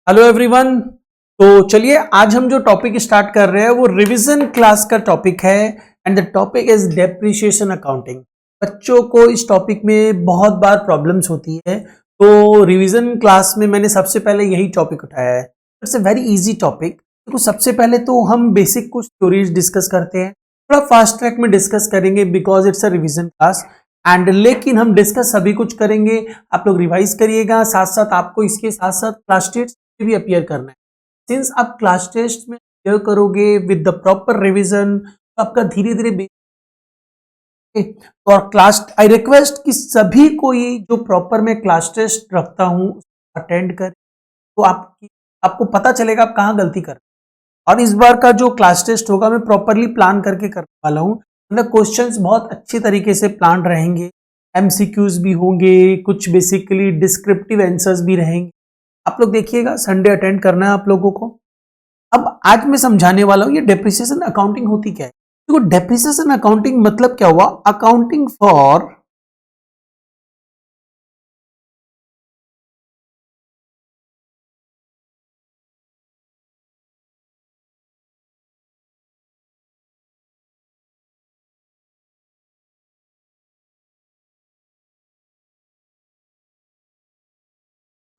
Hello everyone. तो चलिए आज हम जो टॉपिक स्टार्ट कर रहे हैं वो रिवीजन क्लास का टॉपिक है and the topic is depreciation accounting. बच्चों को इस टॉपिक में बहुत बार प्रॉब्लम्स होती है, तो रिवीजन क्लास में मैंने सबसे पहले यही टॉपिक उठाया है। It's a very easy topic. तो सबसे पहले तो हम बेसिक कुछ थ्योरीज डिस्कस करते हैं, थोड़ा फास्ट ट्रैक में डिस्कस करेंगे because it's a revision class and लेकिन हम डिस्कस सभी कुछ करेंगे। आप लोग रिवाइज करिएगा, साथ साथ आपको इसके साथ साथ क्लास टेस्ट भी अपीयर करना है। सिंस आप क्लास टेस्ट में अपीयर करोगे विद द प्रॉपर रिवीजन तो आपका धीरे धीरे और क्लास आई रिक्वेस्ट कि सभी कोई जो प्रॉपर मैं क्लास टेस्ट रखता हूं अटेंड कर, तो आपको पता चलेगा आप कहां गलती कर। और इस बार का जो क्लास टेस्ट होगा मैं प्रॉपरली प्लान करके करने वाला हूं, मतलब क्वेश्चंस बहुत अच्छी तरीके से प्लान रहेंगे, एमसीक्यूज भी होंगे, कुछ बेसिकली डिस्क्रिप्टिव आंसर्स भी रहेंगे। आप लोग देखिएगा, संडे अटेंड करना है आप लोगों को। अब आज मैं समझाने वाला हूं ये डेप्रिसिएशन अकाउंटिंग होती क्या है। देखो डेप्रिसिएशन अकाउंटिंग मतलब क्या हुआ, accounting for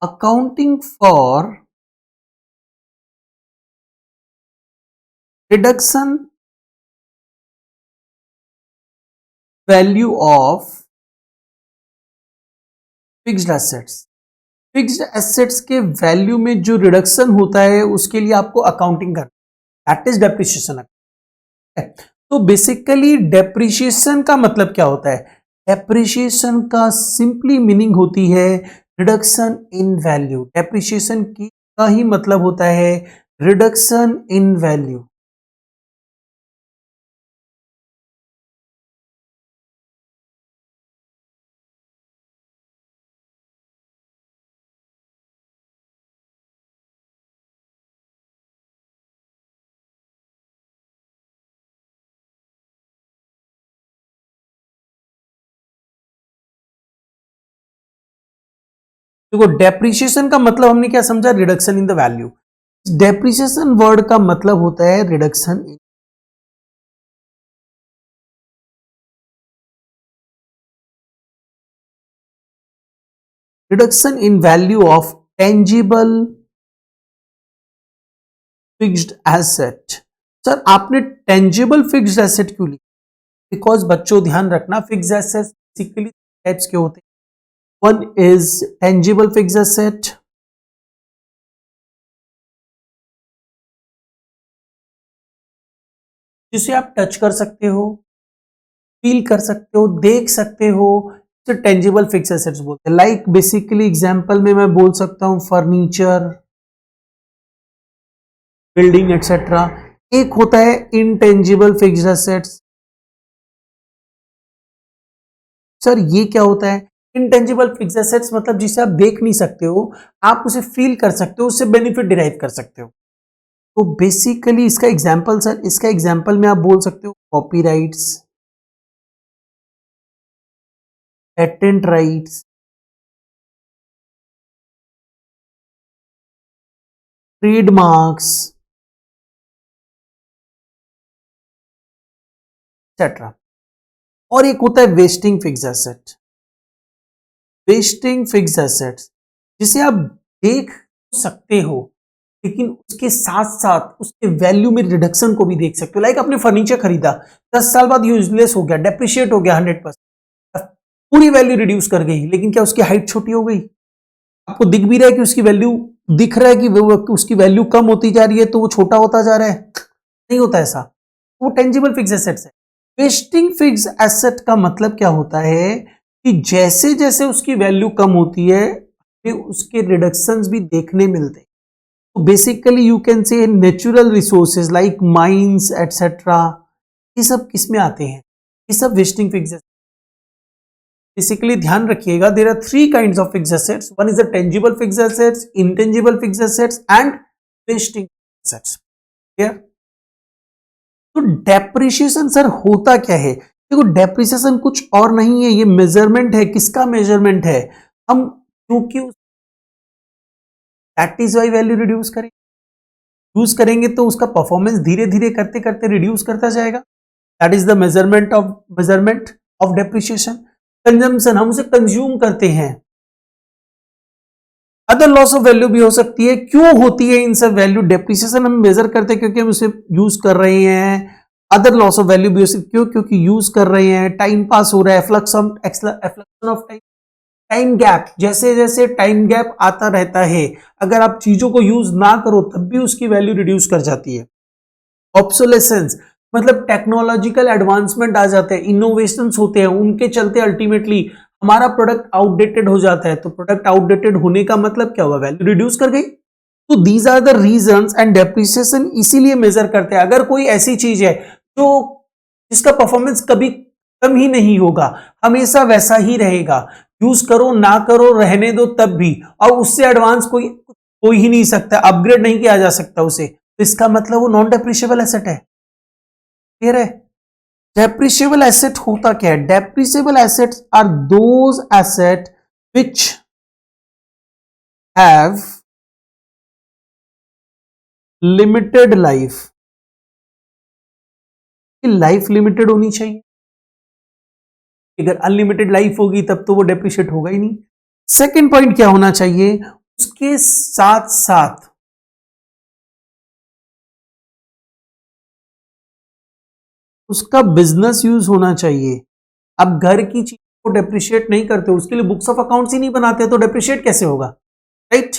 accounting for reduction value of fixed assets. Fixed assets के वैल्यू में जो रिडक्शन होता है उसके लिए आपको अकाउंटिंग करना, दैट इज डेप्रिसिएशन। तो बेसिकली डेप्रिसिएशन का मतलब क्या होता है, डेप्रिसिएशन का सिंपली मीनिंग होती है रिडक्शन इन वैल्यू। डेप्रिसिएशन की का ही मतलब होता है रिडक्शन इन वैल्यू। देखो डेप्रिसिएशन का मतलब हमने क्या समझा, reduction in the value. Depreciation word का मतलब होता है reduction in, reduction in value of tangible fixed asset. Sir आपने टेंजिबल फिक्स्ड एसेट क्यों लिखा, बिकॉज बच्चों ध्यान रखना फिक्स्ड एसेट बेसिकली टाइप्स के होते हैं। One is tangible fixed asset, जिसे आप टच कर सकते हो, फील कर सकते हो, देख सकते हो, तो टेंजिबल फिक्स्ड एसेट्स बोलते हैं। लाइक बेसिकली एग्जांपल में मैं बोल सकता हूं फर्नीचर, बिल्डिंग एक्सेट्रा। एक होता है इनटेंजिबल फिक्स्ड एसेट्स। सर ये क्या होता है, इनटेंजिबल फिक्स्ड एसेट्स मतलब जिसे आप देख नहीं सकते हो, आप उसे फील कर सकते हो, उससे बेनिफिट डिराइव कर सकते हो। तो बेसिकली इसका एग्जांपल, सर इसका एग्जांपल में आप बोल सकते हो copyrights, patent rights, trademarks etcetera. और एक होता है wasting fixed asset. Wasting fixed assets जिसे आप देख सकते हो लेकिन उसके साथ साथ उसके वैल्यू में रिडक्शन को भी देख सकते हो। लाइक आपने फर्नीचर खरीदा, 10 साल बाद यूजलेस हो गया, डेप्रिशिएट हो गया 100%, पूरी वैल्यू रिड्यूस कर गई, लेकिन क्या उसकी हाइट छोटी हो गई? आपको दिख भी रहा है कि उसकी वैल्यू, दिख रहा है कि उसकी वैल्यू कम होती जा रही है तो वो छोटा होता जा रहा है? नहीं होता ऐसा। वो टेंजिबल फिक्स एसेट्स है। वेस्टिंग फिक्स एसेट का मतलब क्या होता है कि जैसे जैसे उसकी वैल्यू कम होती है उसके रिडक्शंस भी देखने मिलते हैं। तो basically you can say natural resources like mines etcetera, ये सब किस में आते हैं, ये सब वेस्टिंग फिक्स। बेसिकली ध्यान रखिएगा there are three kinds of fixed assets, one is the tangible fixed assets, intangible fixed assets and wasting assets. Clear? तो डेप्रिसिएशन सर होता क्या है? देखो डेप्रिसिएशन कुछ और नहीं है, ये मेजरमेंट है। किसका मेजरमेंट है? हम क्योंकि that is why value reduce करेंगे। यूज करेंगे तो उसका परफॉर्मेंस धीरे धीरे करते करते रिड्यूस करता जाएगा। That is the measurement of depreciation. Consumption, हम उसे कंज्यूम करते हैं। अदर लॉस ऑफ वैल्यू भी हो सकती है। क्यों होती है इन सब वैल्यू? डेप्रिसिएशन हम मेजर करते हैं क्योंकि हम उसे यूज कर रहे हैं। अदर लॉस ऑफ वैल्यू भी हो सकती है क्यों? क्योंकि यूज कर रहे हैं, टाइम पास हो रहा है, फ्लक्शन ऑफ टाइम, टाइम गैप, जैसे जैसे टाइम गैप आता रहता है, अगर आप चीजों को यूज ना करो तब भी उसकी वैल्यू रिड्यूस कर जाती है। ऑब्सोलेसेंस मतलब टेक्नोलॉजिकल एडवांसमेंट आ जाते हैं, इनोवेशंस होते हैं, उनके चलते अल्टीमेटली हमारा प्रोडक्ट आउटडेटेड हो जाता है। तो प्रोडक्ट आउटडेटेड होने का मतलब क्या हुआ? वैल्यू रिड्यूस कर गई। तो these are the reasons and depreciation इसीलिए मेजर करते हैं। अगर कोई ऐसी चीज है जो जिसका परफॉर्मेंस कभी कम ही नहीं होगा, हमेशा वैसा ही रहेगा, यूज करो ना करो रहने दो तब भी, और उससे एडवांस कोई कोई ही नहीं सकता, अपग्रेड नहीं किया जा सकता उसे, तो इसका मतलब वो नॉन डेप्रिशिएबल एसेट है। क्लियर है? डेप्रिशिएबल एसेट होता क्या है? Depreciable assets are those asset which have limited life. Life limited होनी चाहिए। अगर अनलिमिटेड लाइफ होगी तब तो वो डेप्रिशिएट होगा ही नहीं। सेकेंड पॉइंट क्या होना चाहिए? उसके साथ साथ उसका बिजनेस यूज होना चाहिए। अब घर की चीज को डेप्रिशिएट नहीं करते, उसके लिए बुक्स ऑफ अकाउंट्स ही नहीं बनाते, तो डेप्रिशिएट कैसे होगा? Right?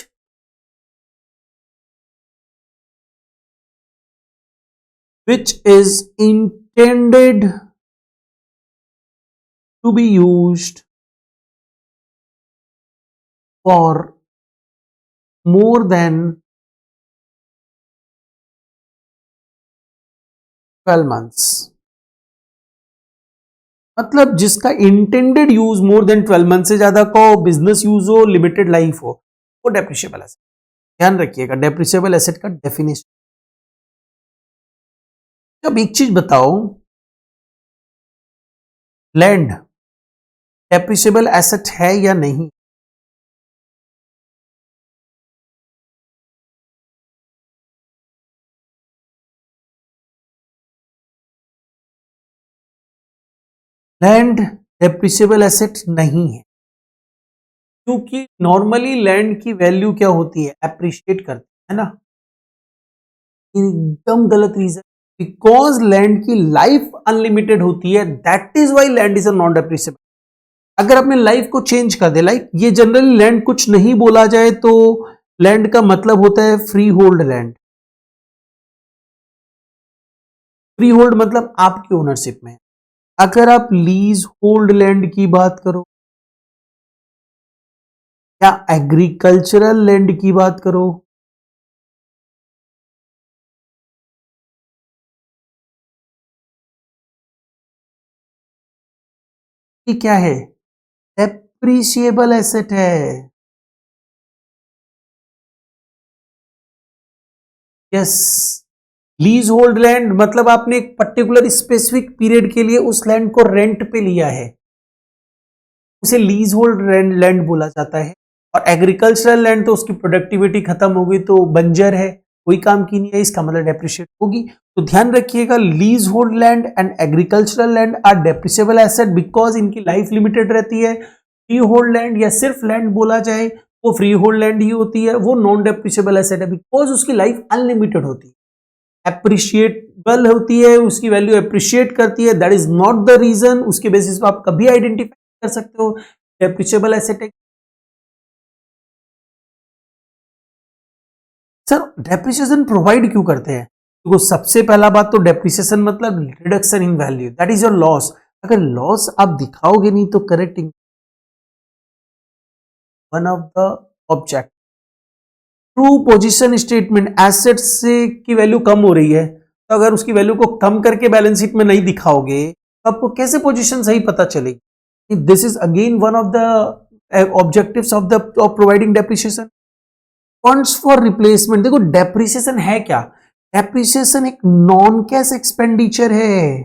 Which is intended to be used for more than 12 months। मतलब जिसका intended use more than 12 month से ज्यादा का हो, बिजनेस यूज हो, लिमिटेड लाइफ हो, वो डेप्रिशिएबल एसेट। ध्यान रखिएगा डेप्रिशिएबल एसेट का डेफिनेशन। अब एक चीज बताओ, लैंड डेप्रिशिएबल एसेट है या नहीं? लैंड डेप्रिशिएबल एसेट नहीं है, क्योंकि नॉर्मली लैंड की वैल्यू क्या होती है? एप्रिशिएट करती है ना। एकदम गलत रीजन। बिकॉज लैंड की लाइफ अनलिमिटेड होती है, that is why land is a non depreciable. अगर अपने लाइफ को चेंज कर दे, लाइक ये जनरली लैंड कुछ नहीं बोला जाए तो लैंड का मतलब होता है free hold land. Free hold मतलब आपकी ओनरशिप में। अगर आप लीज होल्ड लैंड की बात करो या एग्रीकल्चरल लैंड की बात करो, ये क्या है? डेप्रिशिएबल एसेट है। यस, लीज होल्ड लैंड मतलब आपने एक पर्टिकुलर स्पेसिफिक पीरियड के लिए उस लैंड को रेंट पे लिया है, उसे लीज होल्ड लैंड बोला जाता है। और एग्रीकल्चरल लैंड तो उसकी प्रोडक्टिविटी खत्म हो गई तो बंजर है, कोई काम की नहीं है, इसका मतलब डेप्रिशिएट होगी। तो ध्यान रखिएगा, lease hold land and agricultural land are depreciable asset because इनकी लाइफ लिमिटेड रहती है। फ्री होल्ड लैंड या सिर्फ लैंड बोला जाए वो फ्री होल्ड लैंड ही होती है, वो नॉन डेप्रिशिएबल एसेट है बिकॉज उसकी लाइफ अनलिमिटेड होती है, एप्रिशिएटेबल होती है, उसकी वैल्यू एप्रिशिएट करती है। That is not the reason, उसके बेसिस पर आप कभी आइडेंटिफाई कर सकते हो डेप्रिशिएबल एसेट है। सर डेप्रिसिएशन प्रोवाइड क्यों करते हैं? देखो सबसे पहला बात तो डेप्रिसिएशन मतलब reduction in value, that is your loss. अगर लॉस आप दिखाओगे नहीं तो correcting one of the object. True position statement, asset से की वैल्यू कम हो रही है तो अगर उसकी वैल्यू को कम करके बैलेंस शीट में नहीं दिखाओगे तो आपको कैसे पोजीशन सही पता चलेगी? This is again one of the objectives of the of providing depreciation. Funds for replacement, देखो डेप्रिसिएशन है क्या? डेप्रिसिएशन एक नॉन कैश एक्सपेंडिचर है।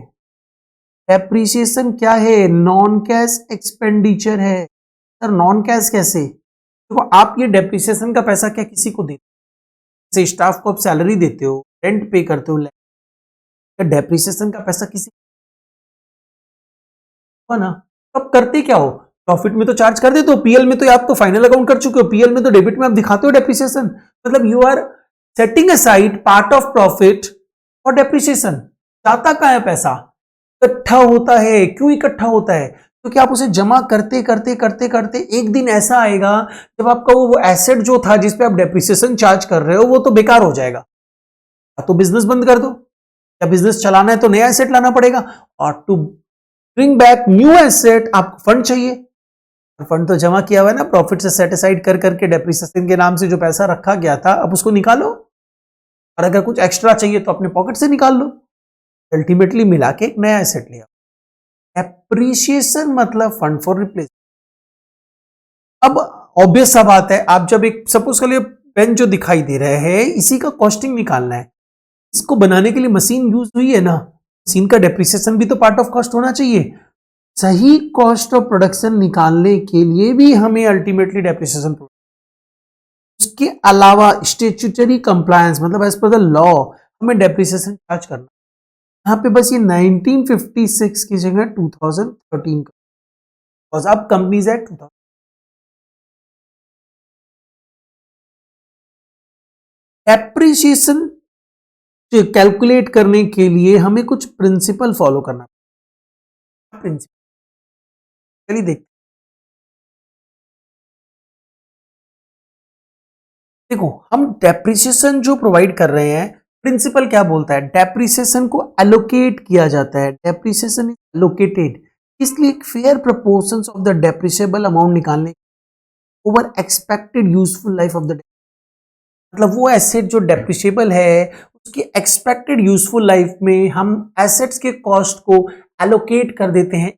डेप्रिसिएशन क्या है? नॉन कैश एक्सपेंडिचर है। सर नॉन कैश कैसे? देखो आप ये डेप्रिसिएशन का पैसा क्या किसी को देते हो? जैसे स्टाफ को आप सैलरी देते हो, रेंट पे करते हो, डेप्रिसिएशन का पैसा किसी को ना, तो आप करते क्या हो? प्रॉफिट में तो चार्ज कर देते हो, पीएल में तो आप तो फाइनल अकाउंट कर चुके हो, पीएल में तो डेबिट में आप दिखाते हो डेप्रिसिएशन, मतलब you are setting aside part of profit for depreciation. जाता कहां है पैसा? इकट्ठा होता है। क्यों इकट्ठा होता है? क्योंकि आप उसे जमा करते करते करते करते एक दिन ऐसा आएगा जब आपका वो एसेट जो था जिसपे आप डेप्रिसिएशन चार्ज कर रहे हो वो तो बेकार हो जाएगा, तो बिजनेस बंद कर दो, या बिजनेस चलाना है तो नया एसेट लाना पड़ेगा, और to bring back new asset आपको फंड चाहिए। फंड तो जमा किया हुआ है ना, प्रॉफिट से सेट असाइड कर करके डेप्रिसिएशन के नाम से जो पैसा रखा गया था, अब उसको निकालो, और अगर कुछ एक्स्ट्रा चाहिए तो अपने पॉकेट से निकाल लो, अल्टीमेटली मिला के एक नया एसेट लिया। एप्रिसिएशन मतलब फंड फॉर रिप्लेस। अब ऑब्वियस सा बात है, आप जब एक सपोज कर लिए पेन जो दिखाई दे रहे हैं इसी का कॉस्टिंग निकालना है, इसको बनाने के लिए मशीन यूज हुई है ना, मशीन का डेप्रिसिएशन भी तो पार्ट ऑफ कॉस्ट होना चाहिए। सही कॉस्ट ऑफ प्रोडक्शन निकालने के लिए भी हमें अल्टीमेटली डेप्रिसिएशन, उसके अलावा स्टेच्यूटरी कंप्लायंस मतलब एज पर द लॉ हमें डेप्रिसिएशन चार्ज करना। यहाँ पे बस ये 1956 की जगह 2013 का, अब कंपनीज एक्ट 2000 डेप्रिसिएशन कैलकुलेट करने के लिए हमें कुछ प्रिंसिपल फॉलो करना। प्रिंसिपल चलिए देखते, देखो हम डेप्रिसिएशन जो प्रोवाइड कर रहे हैं, प्रिंसिपल क्या बोलता है? डेप्रिसिएशन को एलोकेट किया जाता है, डेप्रिसिएशन इज एलोकेटेड, इसलिए एक fair proportions of the depreciable amount निकालने over expected useful life of the, मतलब वो एसेट जो डेप्रिसिएबल है उसकी एक्सपेक्टेड यूजफुल लाइफ में हम एसेट्स के कॉस्ट को एलोकेट कर देते हैं,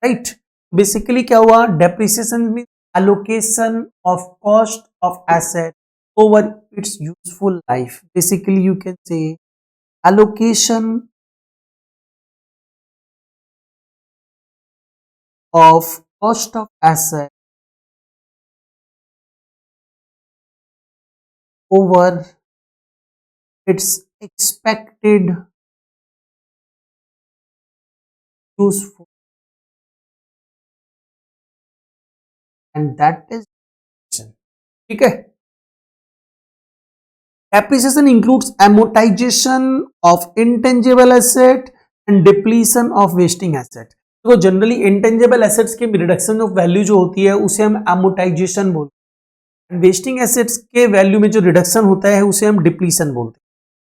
राइट? बेसिकली क्या हुआ? Depreciation mean allocation of cost of asset over it's useful life. Basically you can say allocation of cost of asset over it's expected useful, and that is, ठीक है? Depreciation includes amortization of intangible asset and depletion of wasting asset। तो generally intangible assets के reduction of value जो होती है उसे हम amortization बोलते हैं, वेस्टिंग एसेट्स के वैल्यू में जो रिडक्शन होता है उसे हम डिप्लीशन बोलते हैं।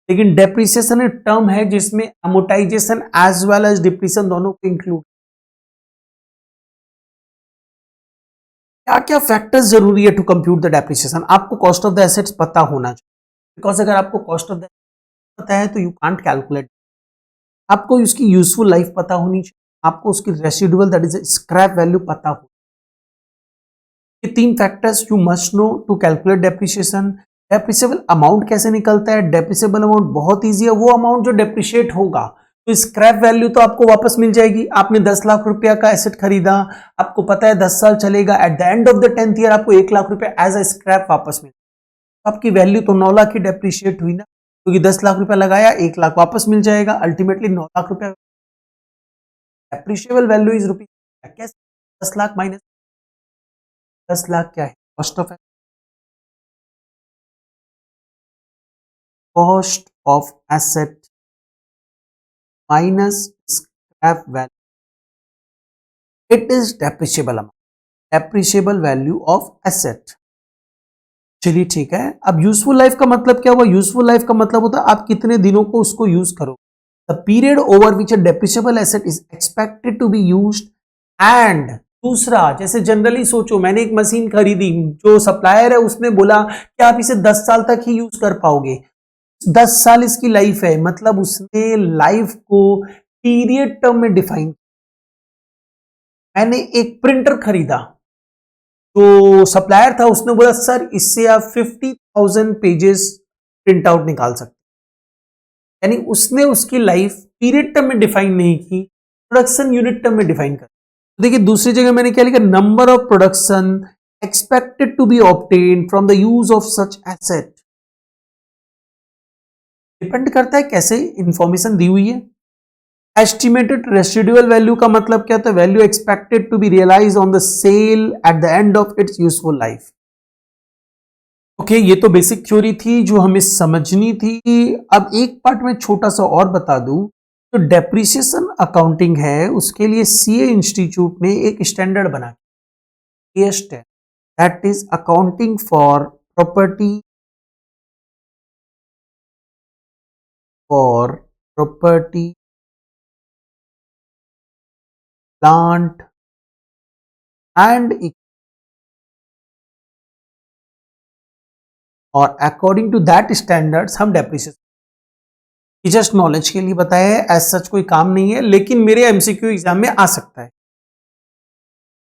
लेकिन डेप्रिसिएशन एक टर्म है जिसमें amortization as well as depletion दोनों को इंक्लूड। क्या क्या फैक्टर्स जरूरी है टू कंप्यूट द डेप्रिसिएशन? आपको कॉस्ट ऑफ द एसेट्स पता होना चाहिए, बिकॉज अगर आपको कॉस्ट ऑफ द पता है तो यू कांट कैलकुलेट। आपको उसकी यूजफुल लाइफ पता होनी चाहिए, आपको उसकी residual that is scrap value पता हो। ये तीन factors you must know to calculate depreciation. Depreciable amount कैसे निकलता है? डेप्रिसिएबल अमाउंट बहुत ईजी है, वो अमाउंट जो डेप्रिशिएट होगा, तो स्क्रैप वैल्यू तो आपको वापस मिल जाएगी। आपने 10 लाख रुपया का एसेट खरीदा, आपको पता है 10 साल चलेगा, eight the end of the 10th year आपको 1 लाख रुपया एज अ स्क्रैप वापस मिल, आपकी वैल्यू तो 9 लाख की डेप्रिशिएट हुई ना, क्योंकि 10 लाख रुपया लगाया 1 लाख वापस मिल जाएगा, अल्टीमेटली 9 लाख रुपया। डेप्रिशिएबल वैल्यू इज रुपीज, कैसे? 10 लाख माइनस 10 लाख क्या है? Cost of asset minus scrap value, it is depreciable amount, depreciable value of asset. चलिए ठीक है, अब यूजफुल लाइफ का मतलब क्या हुआ? यूजफुल लाइफ का मतलब होता है आप कितने दिनों को उसको यूज करो, the period over which a depreciable asset is expected to be used. And दूसरा, जैसे जनरली सोचो मैंने एक मशीन खरीदी, जो सप्लायर है उसने बोला कि आप इसे 10 साल तक ही यूज कर पाओगे, 10 साल इसकी लाइफ है, मतलब उसने लाइफ को पीरियड टर्म में डिफाइन। मैंने एक प्रिंटर खरीदा, तो सप्लायर था उसने बोला सर इससे आप 50,000 पेजेस प्रिंट आउट निकाल सकते, यानी उसने उसकी लाइफ पीरियड टर्म में डिफाइन नहीं की, प्रोडक्शन यूनिट टर्म में डिफाइन कर। तो देखिए दूसरी जगह मैंने क्या लिखा? Number of production expected to be obtained from the use of such asset. Depend करता है कैसे इंफॉर्मेशन दी हुई है. एस्टिमेटेड रेसिडुअल वैल्यू का मतलब क्या होता है? Value expected to be realise on the sale at the end of its useful life. Okay, ये तो बेसिक थ्योरी थी जो हमें समझनी थी. अब एक पार्ट में छोटा सा और बता दूं, तो डेप्रिसिएशन अकाउंटिंग है उसके लिए सीए इंस्टीट्यूट ने एक स्टैंडर्ड बना दिया, that is accounting for property plant and, और अकॉर्डिंग टू दैट स्टैंडर्ड्स हम डेप्रिसिएशन, जस्ट नॉलेज के लिए बताया है, एज सच कोई काम नहीं है, लेकिन मेरे एमसीक्यू एग्जाम में आ सकता है.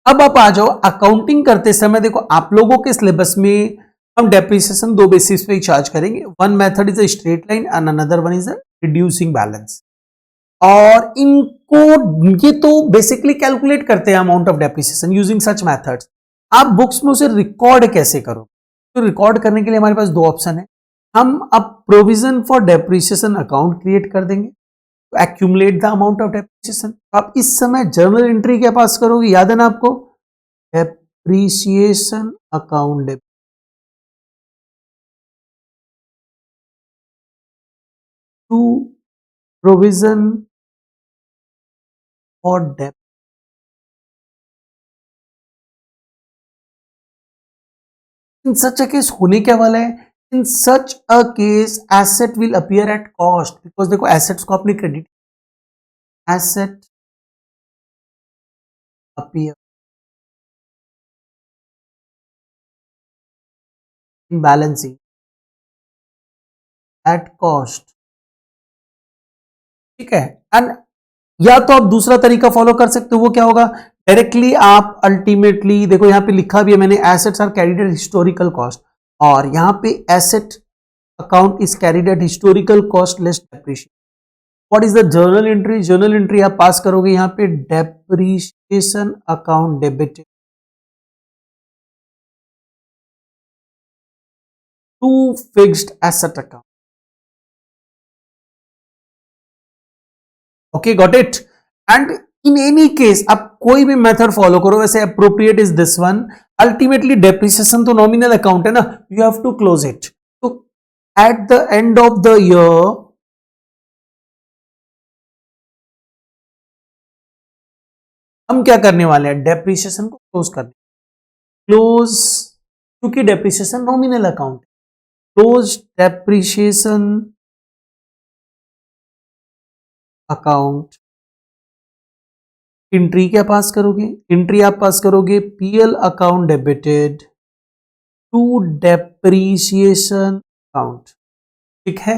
अब आप आ जाओ अकाउंटिंग करते समय. देखो आप लोगों के सिलेबस में हम डेप्रिसिएशन दो बेसिस पे चार्ज करेंगे. One method is a straight line and another one is a reducing balance. और इनको ये तो बेसिकली कैलकुलेट करते हैं amount of depreciation using such methods. आप बुक्स में उसे रिकॉर्ड कैसे करो? तो रिकॉर्ड करने के लिए हमारे पास दो ऑप्शन है. हम अब provision for depreciation account create कर देंगे to accumulate the amount of depreciation. आप इस समय जर्नल एंट्री क्या पास करोगे? याद है ना आपको? Depreciation account to provision for dep. In such a case होने क्या वाला है? In such a case asset will appear at cost, because देखो एसेट्स को आपने credit, asset appear in balancing at cost. ठीक है. एंड या तो आप दूसरा तरीका फॉलो कर सकते हो. वो क्या होगा? डायरेक्टली आप अल्टीमेटली देखो यहां पे लिखा भी है मैंने, assets are carried at historical cost, और यहां पे asset account is carried at historical cost less depreciation. What is the journal entry? Journal entry आप पास करोगे यहां पे depreciation account debited to fixed asset account. Okay, got it. And in any case आप कोई भी method follow करो, वैसे appropriate is this one. Ultimately depreciation तो नॉमिनल अकाउंट है ना, you have to close it. तो eight the end of the year हम क्या करने वाले हैं? डेप्रिसिएशन को क्लोज करने. क्लोज, क्योंकि depreciation nominal account. Close depreciation account. Entry क्या पास करोगे? एंट्री आप पास करोगे PL account debited to depreciation account. ठीक है.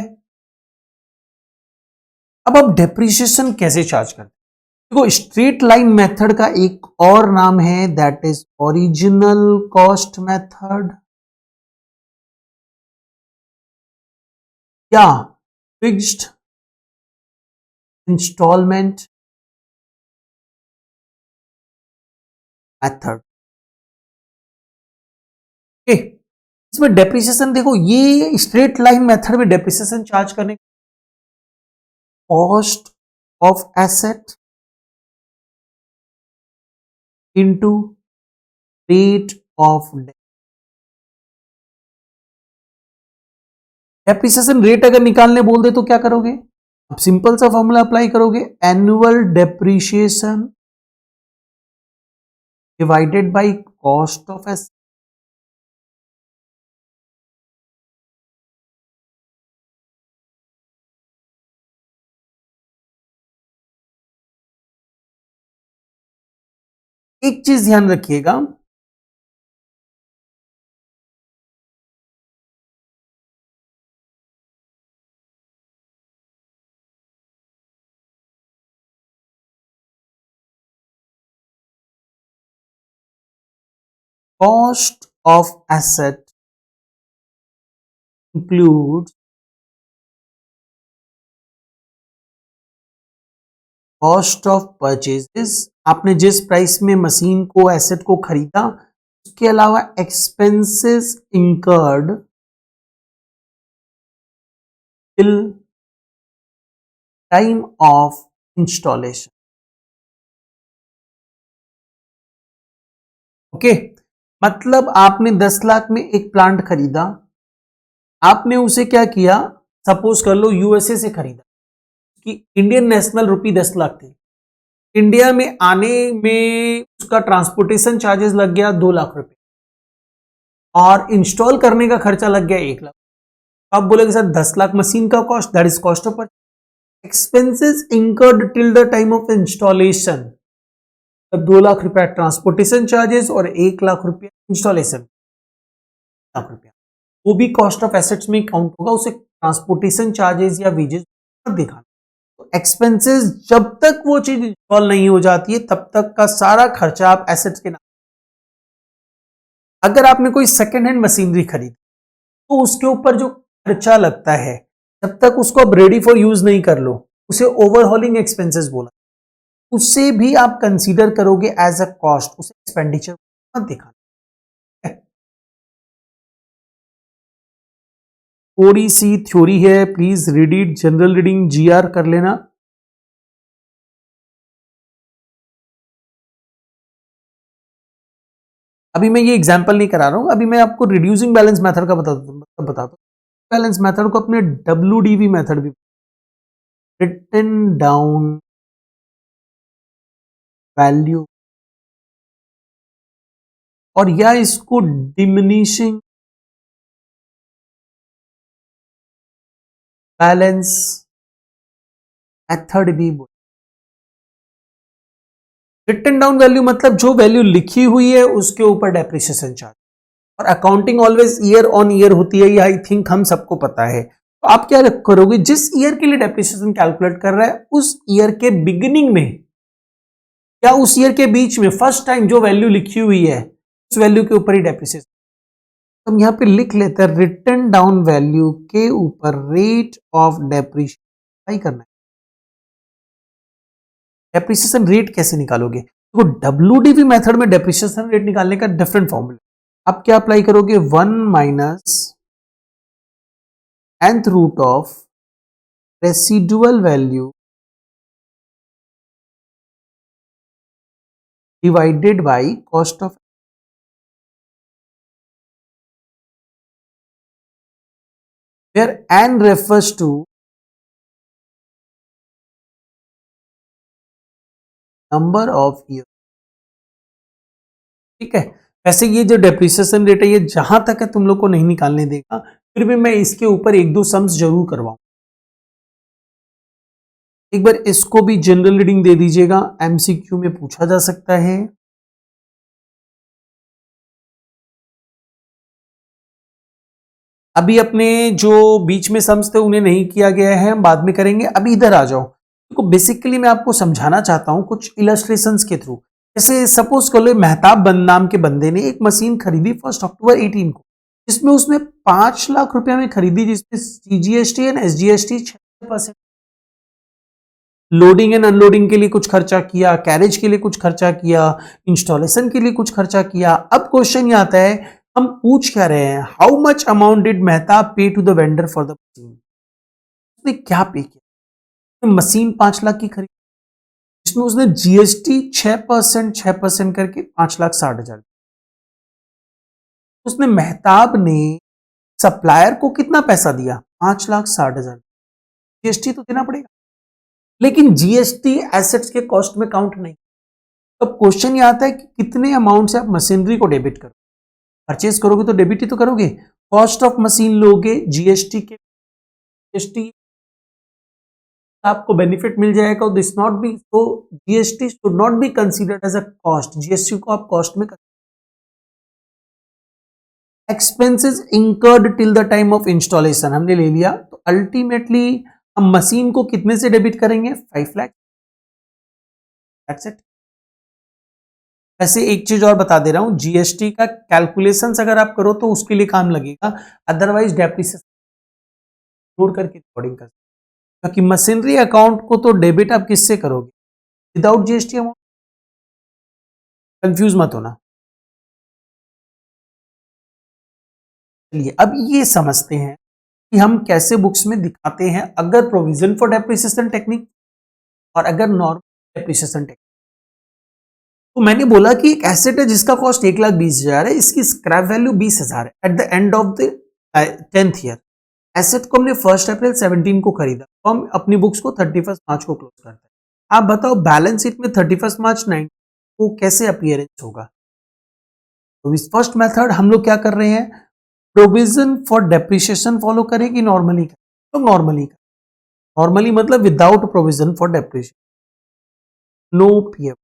अब आप डेप्रीशिएशन कैसे चार्ज करते हैं? देखो स्ट्रेट लाइन मेथड का एक और नाम है, that is original cost method या फिक्स्ड इंस्टॉलमेंट मेथड. इसमें डेप्रिसिएशन देखो, ये स्ट्रेट लाइन मेथड में डेप्रिसिएशन चार्ज करने, cost of asset into rate of depreciation. Rate अगर निकालने बोल दे तो क्या करोगे? आप सिंपल सा फॉर्मूला अप्लाई करोगे, annual depreciation divided by cost of asset. एक चीज ध्यान रखिएगा, cost of asset include cost of purchases. आपने जिस प्राइस में मशीन को, एसेट को खरीदा, उसके अलावा expenses incurred till time of installation. Okay, मतलब आपने 10 लाख में एक प्लांट खरीदा, आपने उसे क्या किया, सपोज कर लो यूएसए से खरीदा कि इंडियन नेशनल रुपी 10 लाख थी, इंडिया में आने में उसका ट्रांसपोर्टेशन चार्जेस लग गया 2 लाख रुपए और इंस्टॉल करने का खर्चा लग गया 1 लाख। आप बोलेगे सर 10 लाख मशीन का cost, that is cost of expenses incurred till the time of installation, 2 lakh रुपया ट्रांसपोर्टेशन चार्जेस और 1 लाख रुपया इंस्टॉलेशन, लाख रुपया वो भी कॉस्ट ऑफ एसेट्स में काउंट होगा, उसे ट्रांसपोर्टेशन चार्जेस या वेजेस दिखाना। तो एक्सपेंसेस जब तक वो चीज इंस्टॉल नहीं हो जाती है तब तक का सारा खर्चा आप एसेट्स के नाम। अगर आपने कोई सेकेंड हैंड मशीनरी खरीदी तो उसके ऊपर जो खर्चा लगता है जब तक उसको आप रेडी फॉर यूज नहीं कर लो, उसे ओवरहॉलिंग एक्सपेंसेस बोला, उससे भी आप कंसीडर करोगे एज अ कॉस्ट, उसे एक्सपेंडिचर मत दिखाना। थोड़ी सी थ्योरी है, please read it, general reading GR कर लेना। अभी मैं ये एग्जांपल नहीं करा रहा हूं, अभी मैं आपको रिड्यूसिंग बैलेंस मेथड का बताता हूं। बैलेंस मेथड को अपने डब्ल्यूडीवी मेथड भी, रिटन डाउन वैल्यू, और या इसको डिमिनिशिंग बैलेंस मेथड भी बोल। रिटन डाउन वैल्यू मतलब जो वैल्यू लिखी हुई है उसके ऊपर डेप्रिसिएशन चार्ज, और accounting always year on year होती है, ये आई थिंक हम सबको पता है। तो आप क्या करोगे, जिस ईयर के लिए डेप्रिसिएशन कैलकुलेट कर रहा है उस ईयर के बिगिनिंग में या उस ईयर के बीच में फर्स्ट टाइम जो वैल्यू लिखी हुई है उस वैल्यू के ऊपर ही डेप्रिसिएशन। तो हम यहां पे लिख लेते हैं रिटन डाउन वैल्यू के ऊपर रेट ऑफ डेप्रिसिएशन करना है। डेप्रिसिएशन रेट कैसे निकालोगे, तो डब्ल्यूडीवी मेथड में डेप्रिसिएशन रेट निकालने का डिफरेंट फॉर्मूला। आप क्या अप्लाई करोगे, 1 minus nth root of residual value divided by cost of, where n refers to number of year. ठीक है, वैसे ये जो डेप्रिसिएशन रेट है ये जहां तक है तुम लोग को नहीं निकालने देगा, फिर भी मैं इसके ऊपर एक दो सम्स जरूर करवाऊं। एक बार इसको भी जनरल रीडिंग दे दीजिएगा, एमसीक्यू में पूछा जा सकता है। अभी अपने जो बीच में सम्स थे उन्हें नहीं किया गया है, हम बाद में करेंगे। अभी इधर आ जाओ, तो बेसिकली मैं आपको समझाना चाहता हूं कुछ इलस्ट्रेशंस के थ्रू। जैसे सपोज कर लो मेहताब नाम के बंदे ने एक मशीन खरीदी 1 अक्टूबर 18 को, जिसमें उसने 5 लाख रुपया में खरीदी, जिसमें CGST and SGST 6%, loading and unloading के लिए कुछ खर्चा किया, कैरेज के लिए कुछ खर्चा किया, इंस्टॉलेशन के लिए कुछ खर्चा किया। अब क्वेश्चन ये आता है, हम पूछ क्या रहे हैं, how much amount did Mehtab pay to the vendor for the machine. उसने क्या पे किया, मशीन 5 लाख की खरीदी, इसमें उसने जीएसटी 6% करके 5,60,000। उसने मेहताब ने सप्लायर को कितना पैसा दिया, 5,60,000। जीएसटी तो देना पड़ेगा, लेकिन जीएसटी एसेट्स के कॉस्ट में काउंट नहीं। तो क्वेश्चन ये आता है कि कितने अमाउंट से आप मशीनरी को डेबिट करो, परचेज करोगे तो डेबिट ही तो करोगे, कॉस्ट ऑफ मशीन लोगे, जीएसटी के जीएसटी आपको बेनिफिट मिल जाएगा। दिस नॉट बी, तो GST should not be considered as a cost, GST को आप कॉस्ट में। Expenses incurred till the time of installation हमने ले लिया, तो अल्टीमेटली हम मशीन को कितने से डेबिट करेंगे, 5 लाख। That's it. वैसे एक चीज और बता दे रहा हूं, जीएसटी का कैलकुलेशंस अगर आप करो तो उसके लिए काम लगेगा, अदरवाइज डेप्रिसिएशन जोड़ करके रिकॉर्डिंग कर, क्योंकि मशीनरी अकाउंट को तो डेबिट आप किससे करोगे, विदाउट जीएसटी अमाउंट। कंफ्यूज मत होना। चलिए अब ये समझते हैं कि हम कैसे बुक्स में दिखाते हैं अगर प्रोविजन फॉर डेप्रिसिएशन टेक्निक और अगर नॉर्मल डेप्रिसिएशन टेक्निक। तो मैंने बोला कि एक एसेट है जिसका कॉस्ट 1,20,000 है, इसकी स्क्रैप वैल्यू 20,000 है eight the end of the 10th year. Asset को हमने 1 अप्रैल 17 को खरीदा, तो हम अपनी बुक्स को 31 मार्च को क्लोज करते हैं। आप बताओ बैलेंस शीट में 31 मार्च 9 को कैसे अपीयरेंस होगा। तो इस फर्स्ट मेथड हम लोग क्या कर रहे हैं, प्रोविजन फॉर डेप्रिसिएशन फॉलो करें कि नॉर्मली करें, तो नॉर्मली मतलब without provision for depreciation, no PF.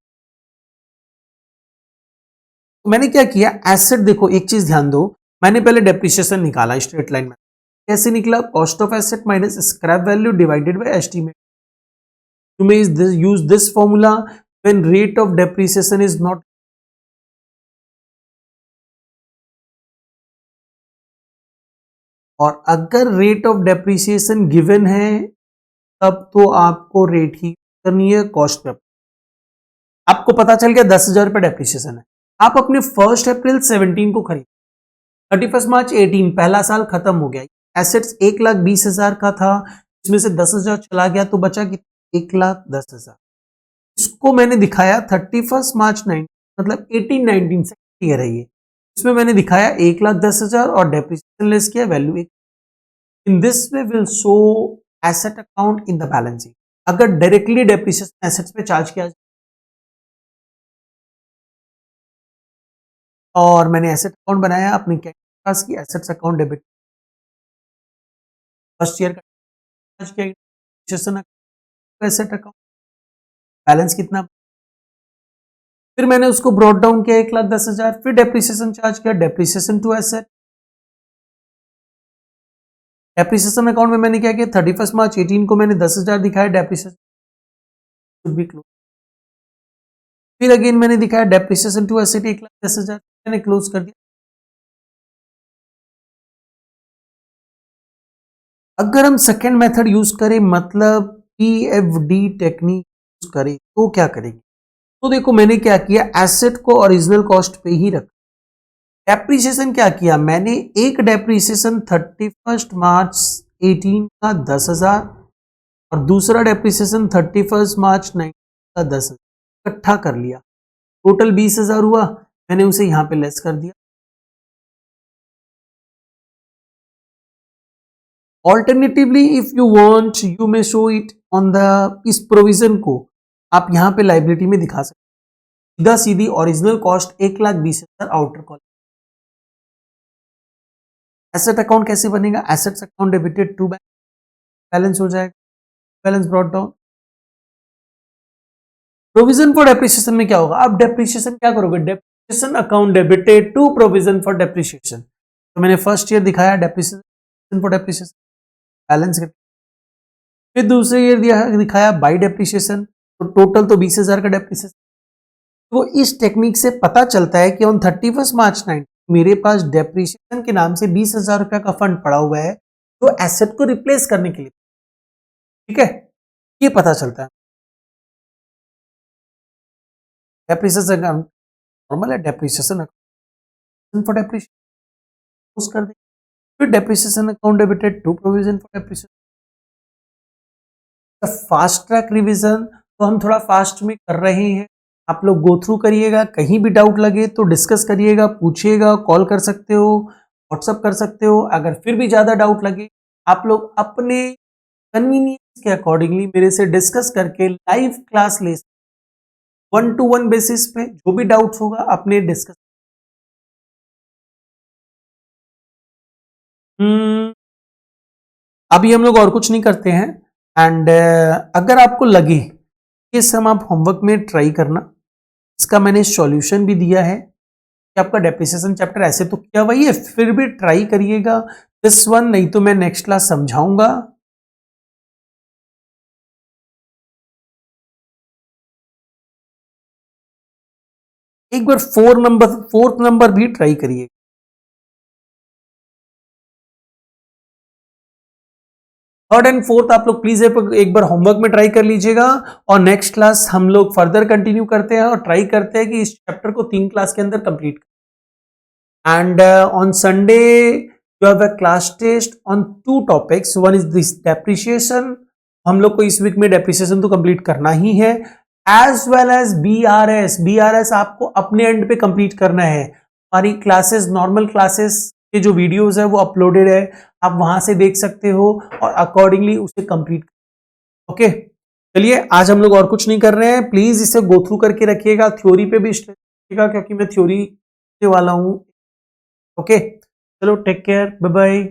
तो मैंने क्या किया, एसेट देखो एक चीज ध्यान दो, मैंने पहले डेप्रिसिएशन निकाला स्ट्रेट लाइन में, कैसे निकला, cost of asset minus scrap value divided bye estimate. You may use this formula when rate of depreciation is not, और अगर रेट ऑफ डेप्रिसिएशन गिवन है तब तो आपको रेट ही करनी है कॉस्ट पे। आपको पता चल गया 10,000 रुपए डेप्रिसिएशन है, आप अपने 1 अप्रैल 17 को खरीद, 31 मार्च 18 पहला साल खत्म हो गया, एसेट्स 1,20,000 का था, इसमें से 10,000 चला गया तो बचा कि 1,10,000। इसको मैंने दिखाया 31 मार्च 9 मतलब 18-19 से क्लियर है ये, इसमें मैंने दिखाया 1,10,000 और डेप्रिसिएशन लेस किया value 1। In this way will show asset account in the balance sheet. अगर डायरेक्टली डेप्रिसिएशन एसेट्स पे चार्ज किया और मैंने एसेट अकाउंट बनाया अपने पास की assets account debit, first year का चार्ज किया डेप्रिसिएशन एसेट अकाउंट, बैलेंस कितना, फिर मैंने उसको ब्रॉट डाउन किया 1,10,000, फिर डेप्रिसिएशन चार्ज किया, depreciation to asset, depreciation account में मैंने क्या किया 31 मार्च 18 को मैंने 10,000 दिखाया डेप्रिसिएशन, फिर अगेन मैंने दिखाया डेप्रिसिएशन टू एसेट 1,10,000, मैंने क्लोज कर दिया। अगर हम सेकेंड मेथड यूज करें मतलब पीएफडी टेक्निक यूज करें तो क्या करेंगे, तो देखो मैंने क्या किया, एसेट को ओरिजिनल कॉस्ट पे ही रखा, डेप्रिसिएशन क्या किया मैंने, एक डेप्रिसिएशन 31 मार्च 18 का 10,000 और दूसरा डेप्रिसिएशन 31 मार्च 9 का 10,000 इकट्ठा कर लिया, टोटल 20,000 हुआ, मैंने उसे यहां पे लेस कर दिया। Alternatively if you want you may show it on the, इस प्रोविजन को आप यहां पे लाइबिलिटी में दिखा सकते, सीधा सीधी ओरिजिनल कॉस्ट 1,20,000 आउटर कॉल। एसेट अकाउंट कैसे बनेगा, assets account debited to bank, balance हो जाएगा, balance brought down. Provision for depreciation में क्या होगा, आप डेप्रिसिएशन क्या करोगे, depreciation account debited to provision for depreciation, तो मैंने फर्स्ट ईयर दिखाया डेप्रिसिएशन फॉर डेप्रिसिएशन बैलेंस, फिर दूसरे ईयर दिखाया बाई डेप्रिसिएशन, तो टोटल तो 20,000 का डेप्रिसिएशन। तो इस टेक्निक से पता चलता है कि ऑन 31 मार्च 9 मेरे पास डेप्रिसिएशन के नाम से 20,000 रुपया का फंड पड़ा हुआ है तो एसेट को रिप्लेस करने के लिए, ठीक है, ये पता चलता है। डेप्रिसिएशन नॉर्मल है, डेप्रिसिएशन फॉर डेप्रिसिएशन कर दे, फिर depreciation account debited to provision for depreciation. Fast track revision तो हम थोड़ा फास्ट में कर रहे हैं, आप लोग गो थ्रू करिएगा, कहीं भी डाउट लगे तो डिस्कस करिएगा, पूछिएगा, कॉल कर सकते हो, व्हाट्सअप कर सकते हो। अगर फिर भी ज़्यादा डाउट लगे आप लोग अपने कन्वीनियंस के अकॉर्डिंगली मेरे से डिस्कस करके लाइव क्लास ले, 1-to-1 बेसिस पे जो भी डाउट्स होगा अपने डिस्कस। अभी हम लोग और कुछ नहीं करते हैं एंड अगर आपको लगे कि सम आप होमवर्क में ट्राई करना, इसका मैंने सॉल्यूशन भी दिया है कि आपका डेप्रिसिएशन चैप्टर ऐसे तो किया वही है, फिर भी ट्राई करिएगा दिस वन, नहीं तो मैं नेक्स्ट क्लास समझाऊंगा। एक बार फोर्थ नंबर भी ट्राई करिए। थर्ड एंड फोर्थ आप लोग प्लीज एक बार होमवर्क में ट्राई कर लीजिएगा और नेक्स्ट क्लास हम लोग फर्दर कंटिन्यू करते हैं और ट्राई करते हैं कि इस चैप्टर को 3 क्लास के अंदर complete, and on Sunday you have a class test on 2 topics, one is this depreciation, हम लोग को इस वीक में डेप्रिसिएशन तो कंप्लीट करना ही है, as well as BRS. BRS आपको अपने एंड पे कंप्लीट करना है। हमारी क्लासेस, नॉर्मल क्लासेस के जो वीडियोस है वो अपलोडेड है, आप वहां से देख सकते हो और अकॉर्डिंगली उसे कंप्लीट। ओके, चलिए आज हम लोग और कुछ नहीं कर रहे हैं, प्लीज इसे गो थ्रू करके रखिएगा, थ्योरी पे भी स्ट्रेस रखिएगा क्योंकि मैं थ्योरी वाला हूं। ओके, चलो टेक केयर, बाय बाय।